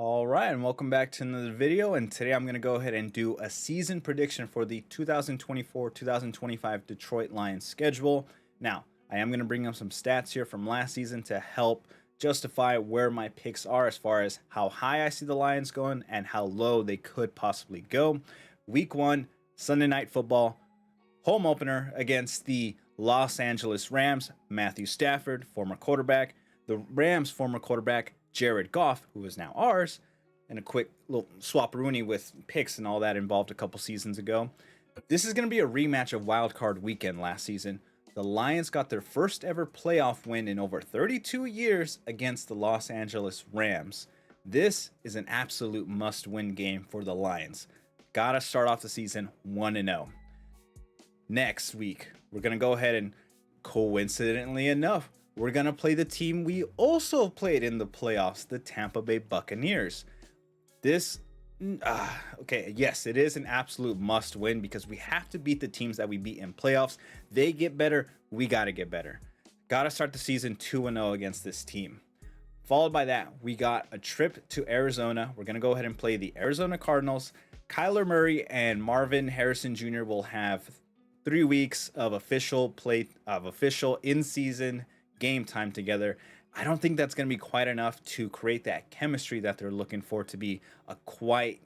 All right, and welcome back to another video. And today I'm going to go ahead and do a season prediction for the 2024-2025 Detroit Lions schedule. Now, I am going to bring up some stats here from last season to help justify where my picks are as far as how high I see the Lions going and how low they could possibly go. Week 1, Sunday Night Football, home opener against the Los Angeles Rams. Matthew Stafford, former quarterback. The Rams' former quarterback, Jared Goff, who is now ours, and a quick little swap-a-rooney with picks and all that involved a couple seasons ago. This is going to be a rematch of Wild Card Weekend last season. The Lions got their first ever playoff win in over 32 years against the Los Angeles Rams. This is an absolute must-win game for the Lions. Gotta start off the season 1-0. Next week, we're going to go ahead and, coincidentally enough, we're going to play the team we also played in the playoffs, the Tampa Bay Buccaneers. Yes, it is an absolute must win because we have to beat the teams that we beat in playoffs. They get better, we got to get better. Got to start the season 2-0 against this team. Followed by that, we got a trip to Arizona. We're going to go ahead and play the Arizona Cardinals. Kyler Murray and Marvin Harrison Jr. will have 3 weeks of official in-season game time together. I don't think that's going to be quite enough to create that chemistry that they're looking for to be a quite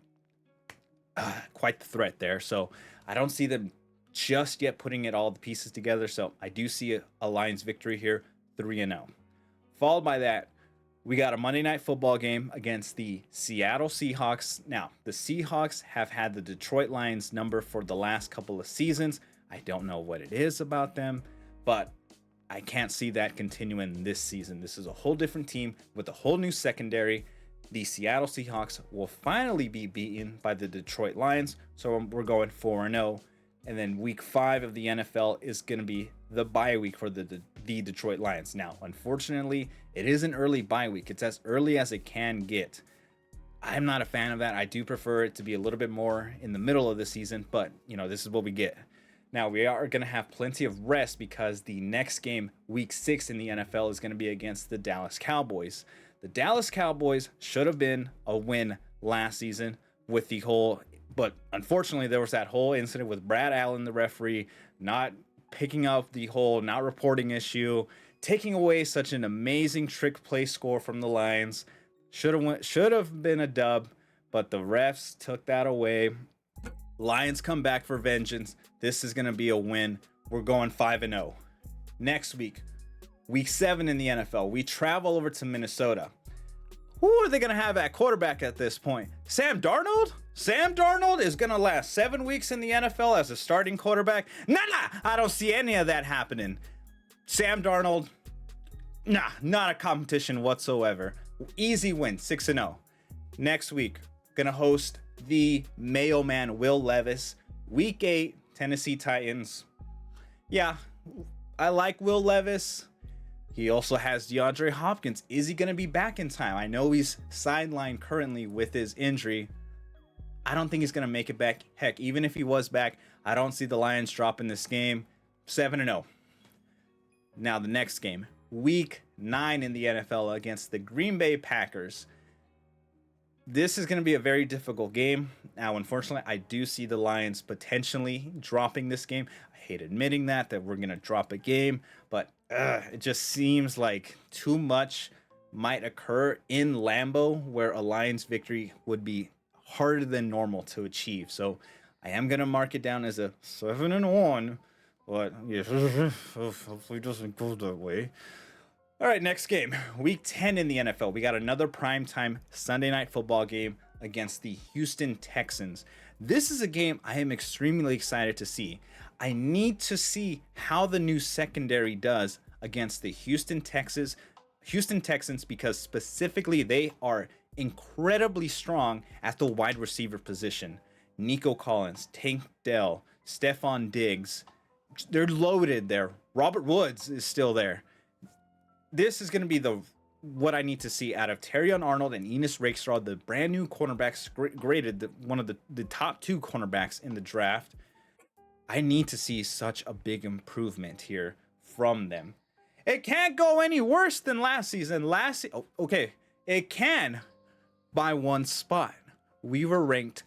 the threat there. So I don't see them just yet putting all the pieces together. So I do see a Lions victory here, 3-0. Followed by that, we got a Monday Night Football game against the Seattle Seahawks. Now, the Seahawks have had the Detroit Lions number for the last couple of seasons. I don't know what it is about them, but I can't see that continuing this season. This is a whole different team with a whole new secondary. The Seattle Seahawks will finally be beaten by the Detroit Lions. So we're going 4-0. And then week 5 of the NFL is going to be the bye week for the Detroit Lions. Now, unfortunately, it is an early bye week. It's as early as it can get. I'm not a fan of that. I do prefer it to be a little bit more in the middle of the season, but this is what we get. Now, we are going to have plenty of rest because the next game, week 6 in the NFL, is going to be against the Dallas Cowboys. The Dallas Cowboys should have been a win last season but unfortunately, there was that whole incident with Brad Allen, the referee, not picking up the whole not reporting issue, taking away such an amazing trick play score from the Lions. Should have been a dub, but the refs took that away. Lions come back for vengeance. This is going to be a win. We're going 5-0. Next week, week 7 in the NFL, we travel over to Minnesota. Who are they going to have at quarterback at this point? Sam Darnold? Sam Darnold is going to last 7 weeks in the NFL as a starting quarterback? Nah, I don't see any of that happening. Sam Darnold, not a competition whatsoever. Easy win, 6-0. Next week, going to host the Mayo Man Will Levis. Week 8, Tennessee Titans. Yeah, I like Will Levis. He also has DeAndre Hopkins. Is he going to be back in time? I know he's sidelined currently with his injury. I don't think he's going to make it back. Heck, even if he was back, I don't see the Lions dropping this game. 7-0. Now the next game, week 9 in the NFL against the Green Bay Packers. This is going to be a very difficult game. Now, unfortunately, I do see the Lions potentially dropping this game. I hate admitting that we're going to drop a game, but it just seems like too much might occur in Lambeau where a Lions victory would be harder than normal to achieve. So I am going to mark it down as a 7-1, but yeah, hopefully it doesn't go that way. All right, next game, week 10 in the NFL. We got another primetime Sunday Night Football game against the Houston Texans. This is a game I am extremely excited to see. I need to see how the new secondary does against the Houston Texans because specifically they are incredibly strong at the wide receiver position. Nico Collins, Tank Dell, Stephon Diggs, they're loaded there. Robert Woods is still there. This is going to be what I need to see out of Terrion Arnold and Enos Rakestraw, the brand new cornerbacks graded one of the top 2 cornerbacks in the draft. I need to see such a big improvement here from them. It can't go any worse than last season. Okay, it can, by one spot. We were ranked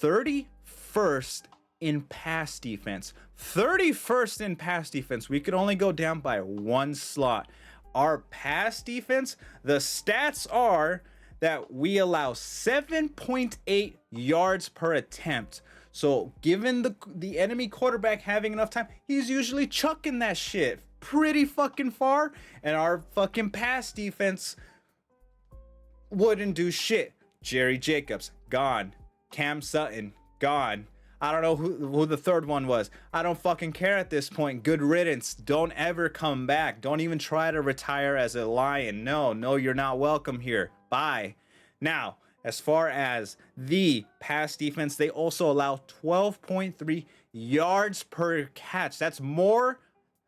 31st in pass defense. 31st in pass defense. We could only go down by one slot. Our pass defense, the stats are that we allow 7.8 yards per attempt. So given the enemy quarterback having enough time, he's usually chucking that shit pretty fucking far, and our fucking pass defense wouldn't do shit. Jerry Jacobs, gone. Cam Sutton, gone. I don't know who the third one was. I don't fucking care at this point. Good riddance. Don't ever come back. Don't even try to retire as a Lion. No, you're not welcome here. Bye. Now, as far as the pass defense, they also allow 12.3 yards per catch. That's more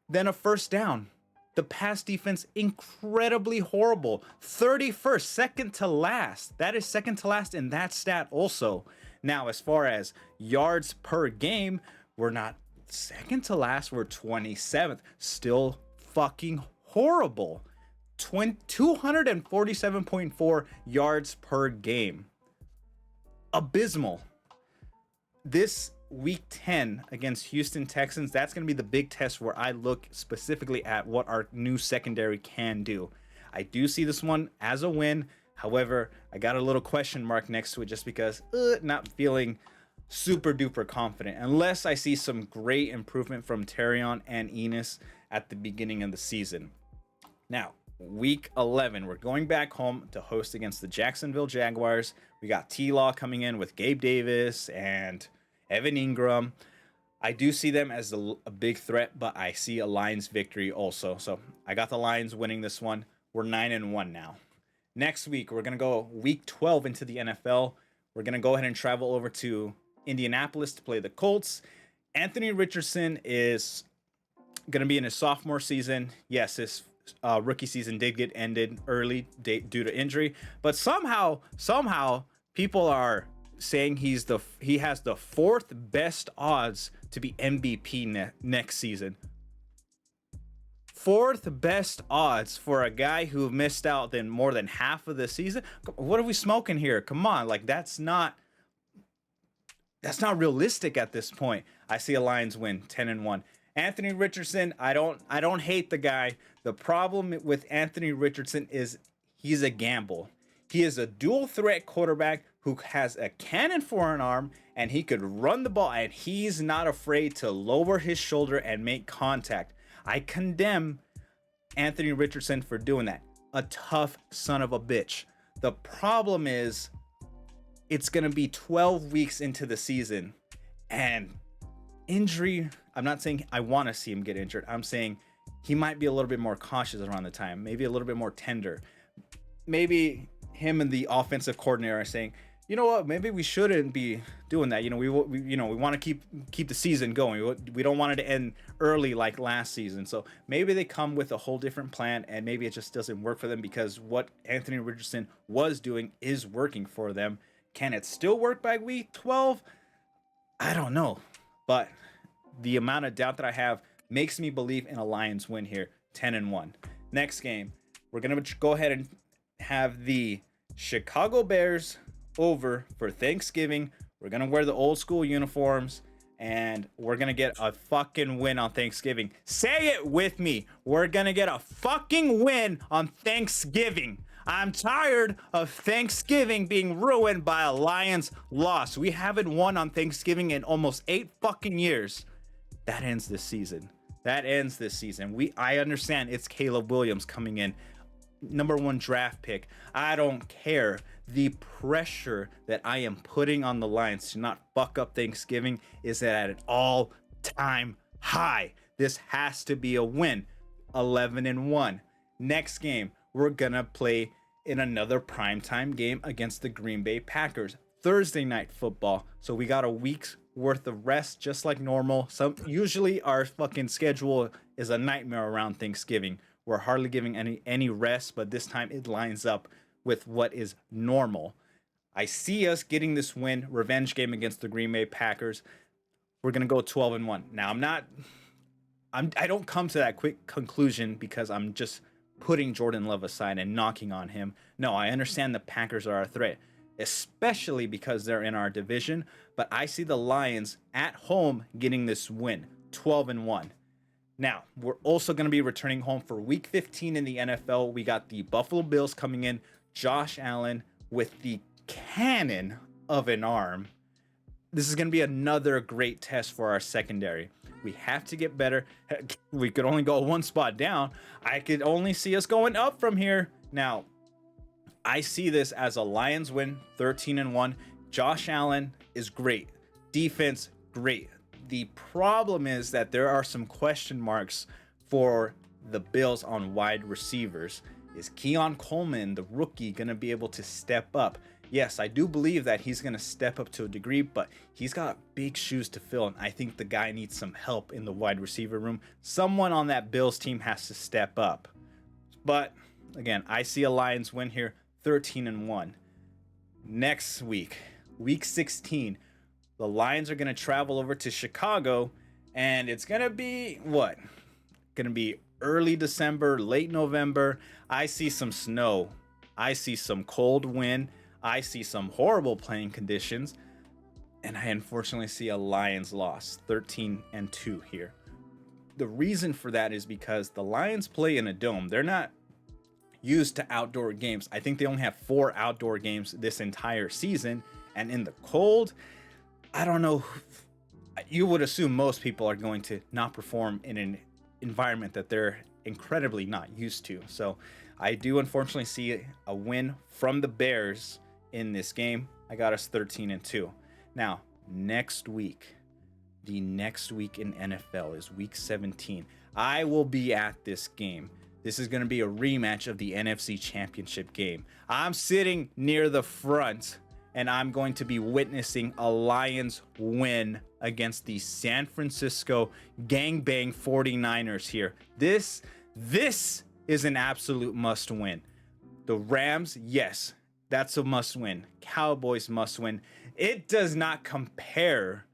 than a first down. The pass defense, incredibly horrible. 31st, second to last. That is second to last in that stat also. Now, as far as yards per game, we're not second to last. We're 27th. Still fucking horrible. 247.4 yards per game. Abysmal. This week 10 against Houston Texans, that's going to be the big test where I look specifically at what our new secondary can do. I do see this one as a win. However, I got a little question mark next to it just because not feeling super duper confident unless I see some great improvement from Terrion and Enos at the beginning of the season. Now, week 11, we're going back home to host against the Jacksonville Jaguars. We got T-Law coming in with Gabe Davis and Evan Ingram. I do see them as a big threat, but I see a Lions victory also. So I got the Lions winning this one. We're 9-1 now. Next week, we're going to go week 12 into the NFL. We're going to go ahead and travel over to Indianapolis to play the Colts. Anthony Richardson is going to be in his sophomore season. Yes, his rookie season did get ended early due to injury, but somehow people are saying he has the fourth best odds to be MVP next season. Fourth best odds for a guy who missed out than more than half of the season. What are we smoking here? Come on, like that's not realistic at this point. I see a Lions win 10-1. Anthony Richardson, I don't hate the guy. The problem with Anthony Richardson is he's a gamble. He is a dual threat quarterback who has a cannon for an arm, and he could run the ball, and he's not afraid to lower his shoulder and make contact. I condemn Anthony Richardson for doing that. A tough son of a bitch. The problem is it's going to be 12 weeks into the season, and injury, I'm not saying I want to see him get injured. I'm saying he might be a little bit more cautious around the time, maybe a little bit more tender. Maybe him and the offensive coordinator are saying, you know what, maybe we shouldn't be doing that. We want to keep the season going. We don't want it to end early like last season. So maybe they come with a whole different plan, and maybe it just doesn't work for them because what Anthony Richardson was doing is working for them. Can it still work by week 12? I don't know. But the amount of doubt that I have makes me believe in a Lions win here, 10-1. Next game, we're going to go ahead and have the Chicago Bears over for Thanksgiving. We're going to wear the old school uniforms, and we're going to get a fucking win on Thanksgiving. Say it with me. We're going to get a fucking win on Thanksgiving. I'm tired of Thanksgiving being ruined by a Lions loss. We haven't won on Thanksgiving in almost 8 fucking years. That ends this season. I understand it's Caleb Williams coming in, #1 draft pick. I don't care. The pressure that I am putting on the Lions to not fuck up Thanksgiving is at an all-time high. This has to be a win. 11-1. Next game, we're gonna play in another primetime game against the Green Bay Packers. Thursday night football. So we got a week's worth of rest just like normal. Usually our fucking schedule is a nightmare around Thanksgiving. We're hardly giving any rest, but this time it lines up with what is normal. I see us getting this win, revenge game against the Green Bay Packers. We're gonna go 12-1. Now I don't come to that quick conclusion because I'm just putting Jordan Love aside and knocking on him. No, I understand the Packers are a threat. especially because they're in our division. But I see the Lions at home getting this win, 12-1. Now, we're also going to be returning home for week 15 in the NFL. We got the Buffalo Bills coming in, Josh Allen with the cannon of an arm. This is going to be another great test for our secondary. We have to get better. We could only go one spot down. I could only see us going up from here. Now, I see this as a Lions win, 13-1. Josh Allen is great. Defense, great. The problem is that there are some question marks for the Bills on wide receivers. Is Keon Coleman, the rookie, going to be able to step up? Yes, I do believe that he's going to step up to a degree, but he's got big shoes to fill, and I think the guy needs some help in the wide receiver room. Someone on that Bills team has to step up. But, again, I see a Lions win here, 13-1. Next week, week 16, the Lions are going to travel over to Chicago, and it's going to be, what? Going to be early December, late November. I see some snow. I see some cold wind. I see some horrible playing conditions. And I unfortunately see a Lions loss, 13-2 here. The reason for that is because the Lions play in a dome. They're not used to outdoor games. I think they only have 4 outdoor games this entire season. And in the cold, I don't know. You would assume most people are going to not perform in an environment that they're incredibly not used to. So I do unfortunately see a win from the Bears in this game. I got us 13-2. Now, next week, the next week in NFL is week 17. I will be at this game. This is going to be a rematch of the NFC Championship game. I'm sitting near the front, and I'm going to be witnessing a Lions win against the San Francisco Gangbang 49ers here. This is an absolute must win. The Rams, yes, that's a must win. Cowboys must win. It does not compare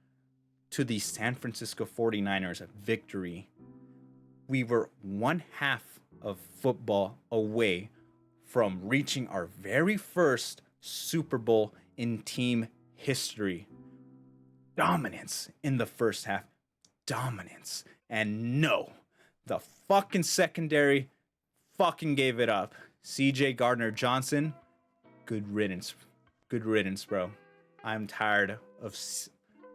to the San Francisco 49ers victory. We were one half of football away from reaching our very first Super Bowl in team history. Dominance in the first half. Dominance. And no, the fucking secondary fucking gave it up. CJ Gardner-Johnson, good riddance. Good riddance, bro. I'm tired of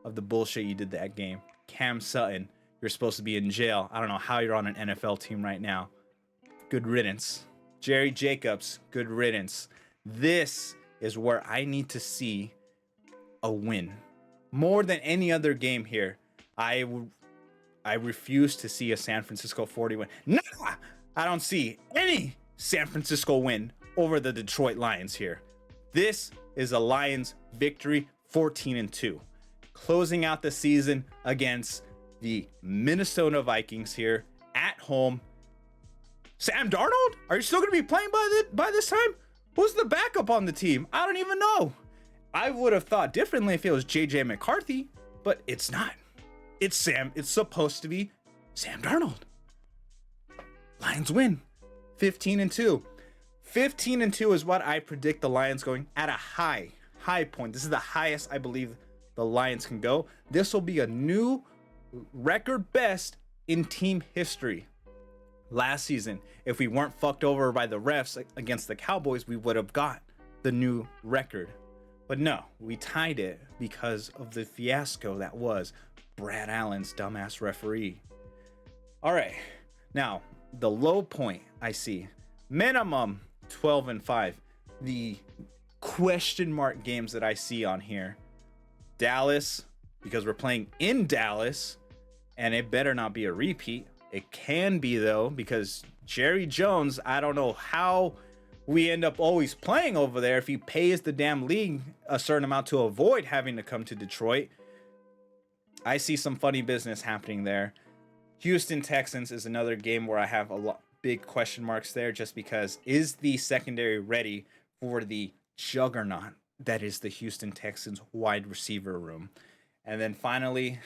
the bullshit you did that game. Cam Sutton, you're supposed to be in jail. I don't know how you're on an NFL team right now. Good riddance. Jerry Jacobs, good riddance. This is where I need to see a win. More than any other game here, I refuse to see a San Francisco 40 win. No, I don't see any San Francisco win over the Detroit Lions here. This is a Lions victory, 14-2. Closing out the season against the Minnesota Vikings here at home. Sam Darnold? Are you still going to be playing by this time? Who's the backup on the team? I don't even know. I would have thought differently if it was JJ McCarthy, but it's not. It's supposed to be Sam Darnold. Lions win, 15-2. 15-2 is what I predict the Lions going at a high point. This is the highest I believe the Lions can go. This will be a new record best in team history. Last season, if we weren't fucked over by the refs against the Cowboys, we would have got the new record. But no, we tied it because of the fiasco that was Brad Allen's dumbass referee. All right, now the low point I see, minimum 12-5. The question mark games that I see on here, Dallas, because we're playing in Dallas, and it better not be a repeat. It can be though, because Jerry Jones, I don't know how we end up always playing over there if he pays the damn league a certain amount to avoid having to come to Detroit. I see some funny business happening there. Houston Texans is another game where I have a lot big question marks there, just because is the secondary ready for the juggernaut that is the Houston Texans wide receiver room? And then finally,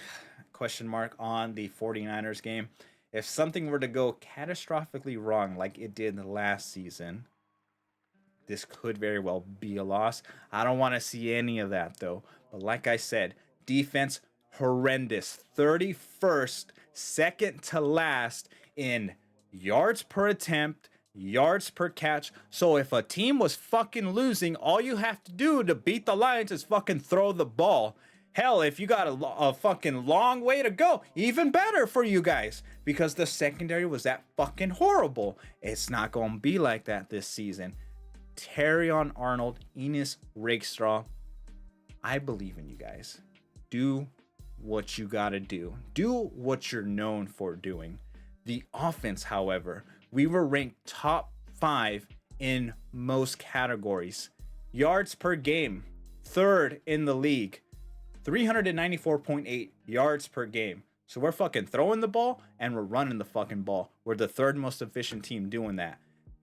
question mark on the 49ers game. If something were to go catastrophically wrong like it did last season, this could very well be a loss. I don't want to see any of that though. But like I said, defense horrendous. 31st, second to last in yards per attempt, yards per catch. So if a team was fucking losing, all you have to do to beat the Lions is fucking throw the ball. Hell, if you got a fucking long way to go, even better for you guys, because the secondary was that fucking horrible. It's not going to be like that this season. Terrion Arnold, Enos Rakestraw, I believe in you guys. Do what you got to do. Do what you're known for doing. The offense, however, we were ranked top 5 in most categories. Yards per game, 3rd in the league. 394.8 yards per game. So we're fucking throwing the ball and we're running the fucking ball. We're the 3rd most efficient team doing that.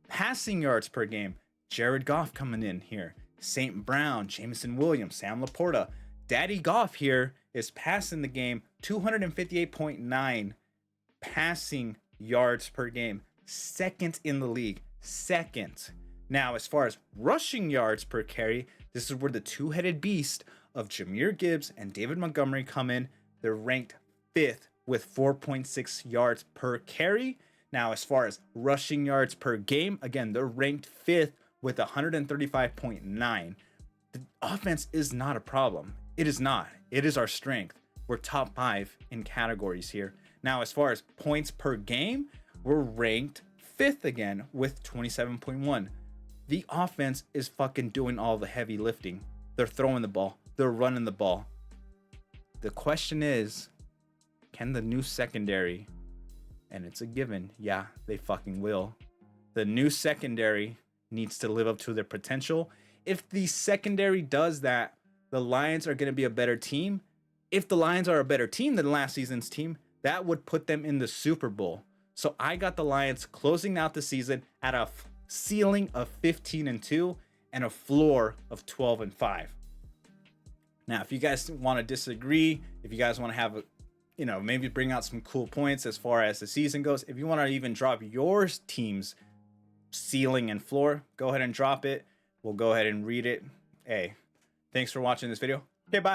Passing yards per game, Jared Goff coming in here. St. Brown, Jameson Williams, Sam Laporta. Daddy Goff here is passing the game 258.9 passing yards per game. 2nd in the league. 2nd. Now, as far as rushing yards per carry, this is where the two-headed beast of Jahmyr Gibbs and David Montgomery come in. They're ranked 5th with 4.6 yards per carry. Now, as far as rushing yards per game, again, they're ranked 5th with 135.9. The offense is not a problem. It is not. It is our strength. We're top 5 in categories here. Now, as far as points per game, we're ranked 5th again with 27.1. The offense is fucking doing all the heavy lifting. They're throwing the ball. They're running the ball. The question is, can the new secondary, and it's a given, yeah, they fucking will. The new secondary needs to live up to their potential. If the secondary does that, the Lions are going to be a better team. If the Lions are a better team than last season's team, that would put them in the Super Bowl. So I got the Lions closing out the season at a ceiling of 15-2 and a floor of 12-5. Now, if you guys want to disagree, if you guys want to have maybe bring out some cool points as far as the season goes, if you want to even drop your team's ceiling and floor, go ahead and drop it. We'll go ahead and read it. Hey, thanks for watching this video. Okay, bye.